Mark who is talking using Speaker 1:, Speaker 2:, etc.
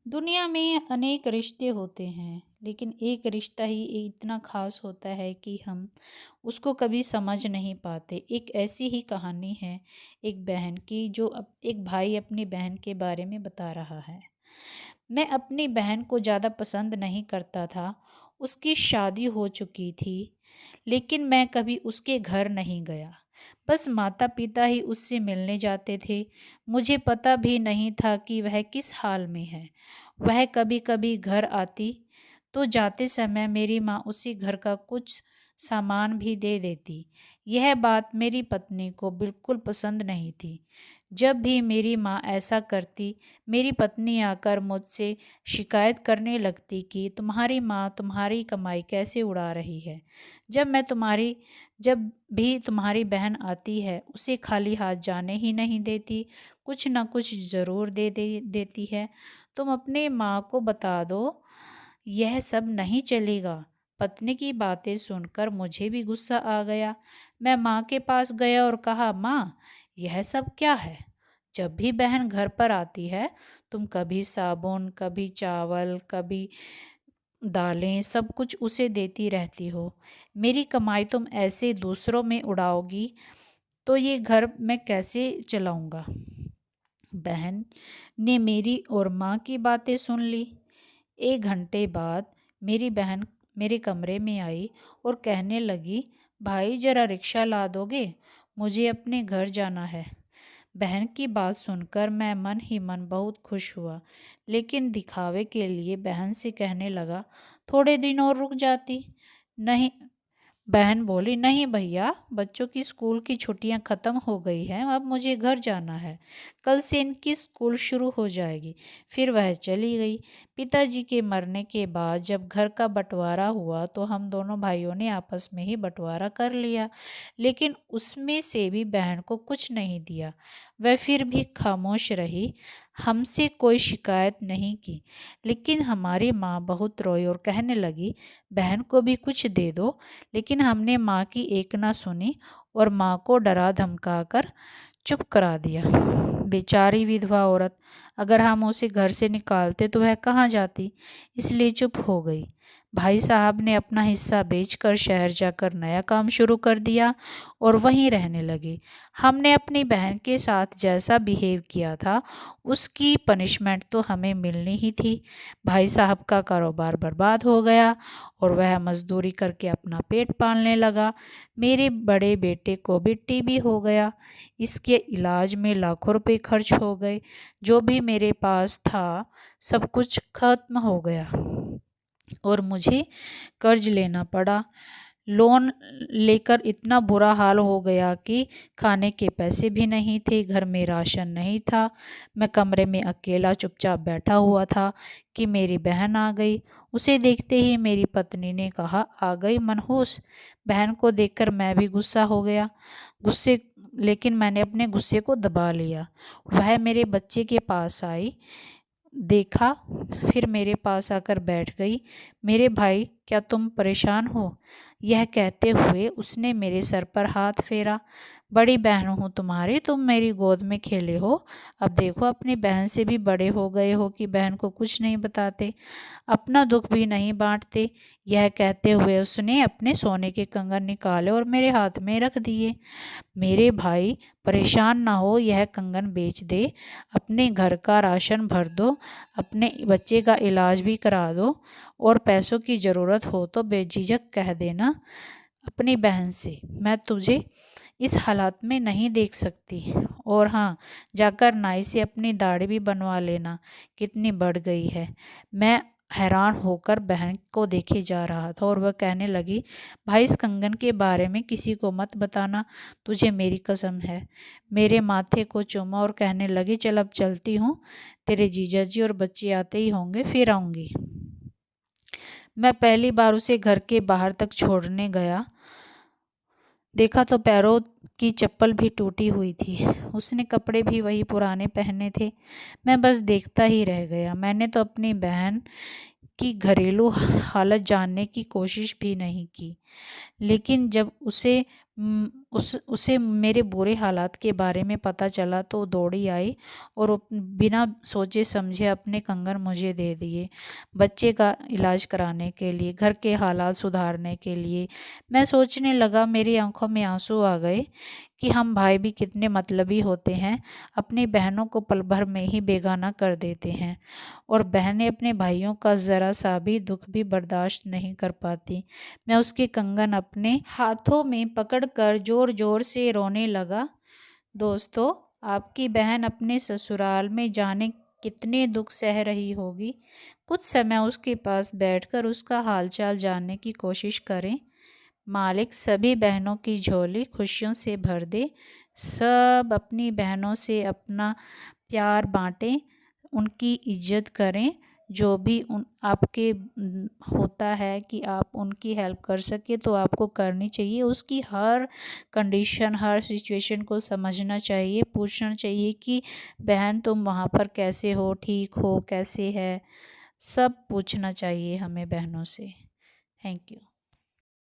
Speaker 1: दुनिया में अनेक रिश्ते होते हैं, लेकिन एक रिश्ता ही इतना खास होता है कि हम उसको कभी समझ नहीं पाते। एक ऐसी ही कहानी है एक बहन की, जो एक भाई अपनी बहन के बारे में बता रहा है। मैं अपनी बहन को ज़्यादा पसंद नहीं करता था। उसकी शादी हो चुकी थी, लेकिन मैं कभी उसके घर नहीं गया। बस माता पिता ही उससे मिलने जाते थे। मुझे पता भी नहीं था कि वह किस हाल में है। वह कभी कभी घर आती तो जाते समय मेरी माँ उसी घर का कुछ सामान भी दे देती। यह बात मेरी पत्नी को बिल्कुल पसंद नहीं थी। जब भी मेरी माँ ऐसा करती, मेरी पत्नी आकर मुझसे शिकायत करने लगती कि तुम्हारी माँ तुम्हारी कमाई कैसे उड़ा रही है। जब भी तुम्हारी बहन आती है, उसे खाली हाथ जाने ही नहीं देती, कुछ ना कुछ ज़रूर देती है। तुम अपने माँ को बता दो, यह सब नहीं चलेगा। पत्नी की बातें सुनकर मुझे भी गुस्सा आ गया। मैं माँ के पास गया और कहा, माँ, यह सब क्या है? जब भी बहन घर पर आती है, तुम कभी साबुन, कभी चावल, कभी दालें, सब कुछ उसे देती रहती हो। मेरी कमाई तुम ऐसे दूसरों में उड़ाओगी तो ये घर मैं कैसे चलाऊंगा? बहन ने मेरी और माँ की बातें सुन ली। 1 घंटे बाद मेरी बहन मेरे कमरे में आई और कहने लगी, भाई जरा रिक्शा ला दोगे? मुझे अपने घर जाना है। बहन की बात सुनकर मैं मन ही मन बहुत खुश हुआ, लेकिन दिखावे के लिए बहन से कहने लगा, थोड़े दिन और रुक जाती। नहीं, बहन बोली, नहीं भैया, बच्चों की स्कूल की छुट्टियां ख़त्म हो गई हैं, अब मुझे घर जाना है। कल से इनकी स्कूल शुरू हो जाएगी। फिर वह चली गई। पिताजी के मरने के बाद जब घर का बंटवारा हुआ तो हम दोनों भाइयों ने आपस में ही बंटवारा कर लिया, लेकिन उसमें से भी बहन को कुछ नहीं दिया। वह फिर भी खामोश रही, हमसे कोई शिकायत नहीं की। लेकिन हमारी माँ बहुत रोई और कहने लगी, बहन को भी कुछ दे दो। लेकिन हमने माँ की एक ना सुनी और माँ को डरा धमका कर चुप करा दिया। बेचारी विधवा औरत, अगर हम उसे घर से निकालते तो वह कहाँ जाती, इसलिए चुप हो गई। भाई साहब ने अपना हिस्सा बेचकर शहर जाकर नया काम शुरू कर दिया और वहीं रहने लगे। हमने अपनी बहन के साथ जैसा बिहेव किया था, उसकी पनिशमेंट तो हमें मिलनी ही थी। भाई साहब का कारोबार बर्बाद हो गया और वह मजदूरी करके अपना पेट पालने लगा। मेरे बड़े बेटे को भी टीबी हो गया। इसके इलाज में लाखों रुपए खर्च हो गए। जो भी मेरे पास था, सब कुछ खत्म हो गया और मुझे कर्ज लेना पड़ा। लोन लेकर इतना बुरा हाल हो गया कि खाने के पैसे भी नहीं थे, घर में राशन नहीं था। मैं कमरे में अकेला चुपचाप बैठा हुआ था कि मेरी बहन आ गई। उसे देखते ही मेरी पत्नी ने कहा, आ गई मनहूस। बहन को देखकर मैं भी गुस्सा हो गया। गुस्से लेकिन मैंने अपने गुस्से को दबा लिया। वह मेरे बच्चे के पास आई, देखा, फिर मेरे पास आकर बैठ गई। मेरे भाई, क्या तुम परेशान हो? यह कहते हुए उसने मेरे सर पर हाथ फेरा। बड़ी बहन हूँ तुम्हारी, तुम मेरी गोद में खेले हो, अब देखो अपनी बहन से भी बड़े हो गए हो कि बहन को कुछ नहीं बताते, अपना दुख भी नहीं बांटते। यह कहते हुए उसने अपने सोने के कंगन निकाले और मेरे हाथ में रख दिए। मेरे भाई, परेशान ना हो, यह कंगन बेच दे, अपने घर का राशन भर दो, अपने बच्चे का इलाज भी करा दो और पैसों की ज़रूरत हो तो बेझिझक कह देना अपनी बहन से, मैं तुझे इस हालात में नहीं देख सकती। और हाँ, जाकर नाई से अपनी दाढ़ी भी बनवा लेना, कितनी बढ़ गई है। मैं हैरान होकर बहन को देखे जा रहा था और वह कहने लगी, भाई इस कंगन के बारे में किसी को मत बताना, तुझे मेरी कसम है। मेरे माथे को चूमा और कहने लगी, चल अब चलती हूँ, तेरे जीजा जी और बच्चे आते ही होंगे, फिर आऊँगी। मैं पहली बार उसे घर के बाहर तक छोड़ने गया, देखा तो पैरों की चप्पल भी टूटी हुई थी। उसने कपड़े भी वही पुराने पहने थे। मैं बस देखता ही रह गया। मैंने तो अपनी बहन की घरेलू हालत जानने की कोशिश भी नहीं की। लेकिन जब उसे मेरे बुरे हालात के बारे में पता चला तो दौड़ी आई और बिना सोचे समझे अपने कंगन मुझे दे दिए, बच्चे का इलाज कराने के लिए, घर के हालात सुधारने के लिए। मैं सोचने लगा, मेरी आंखों में आंसू आ गए कि हम भाई भी कितने मतलबी होते हैं, अपनी बहनों को पल भर में ही बेगाना कर देते हैं और बहनें अपने भाइयों का ज़रा सा भी दुख भी बर्दाश्त नहीं कर पाती। मैं उसके कंगन अपने हाथों में पकड़कर ज़ोर ज़ोर से रोने लगा। दोस्तों, आपकी बहन अपने ससुराल में जाने कितने दुख सह रही होगी। कुछ समय उसके पास बैठकर उसका हालचाल जानने की कोशिश करें। मालिक सभी बहनों की झोली खुशियों से भर दे। सब अपनी बहनों से अपना प्यार बांटें, उनकी इज्जत करें। जो भी उन आपके होता है कि आप उनकी हेल्प कर सके तो आपको करनी चाहिए। उसकी हर कंडीशन, हर सिचुएशन को समझना चाहिए, पूछना चाहिए कि बहन तुम वहाँ पर कैसे हो, ठीक हो, कैसे है, सब पूछना चाहिए हमें बहनों से। Thank you.